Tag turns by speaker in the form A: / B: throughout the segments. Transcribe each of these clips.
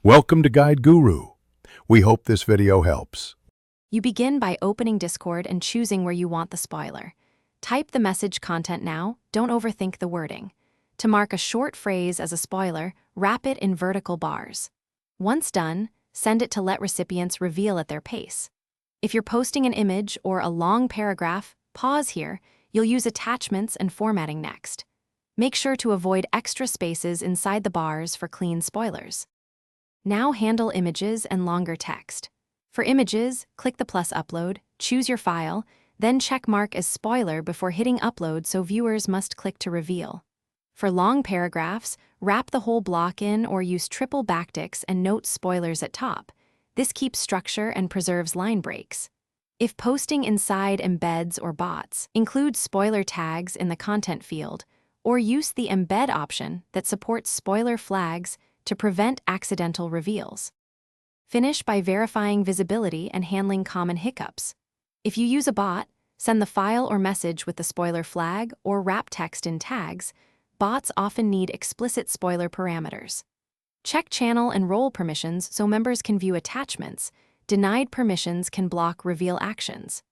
A: Welcome to Guide Guru. We hope this video helps.
B: You begin by opening Discord and choosing where you want the spoiler. Type the message content now, don't overthink the wording. To mark a short phrase as a spoiler, wrap it in vertical bars. Once done, send it to let recipients reveal at their pace. If you're posting an image or a long paragraph, pause here. You'll use attachments and formatting next. Make sure to avoid extra spaces inside the bars for clean spoilers. Now handle images and longer text. For images, click the plus upload, choose your file, then check mark as spoiler before hitting upload so viewers must click to reveal. For long paragraphs, wrap the whole block in or use triple backticks and note spoilers at top. This keeps structure and preserves line breaks. If posting inside embeds or bots, include spoiler tags in the content field, or use the embed option that supports spoiler flags to prevent accidental reveals. Finish by verifying visibility and handling common hiccups. If you use a bot, send the file or message with the spoiler flag or wrap text in tags. Bots often need explicit spoiler parameters. Check channel and role permissions so members can view attachments. Denied permissions can block reveal actions.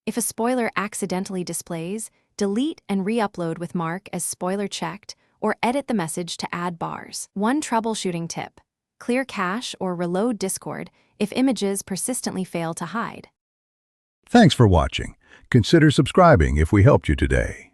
B: If a spoiler accidentally displays, delete and re-upload with mark as spoiler checked or edit the message to add bars. One troubleshooting tip: clear cache or reload Discord if images persistently fail to hide.
A: Thanks for watching. Consider subscribing if we helped you today.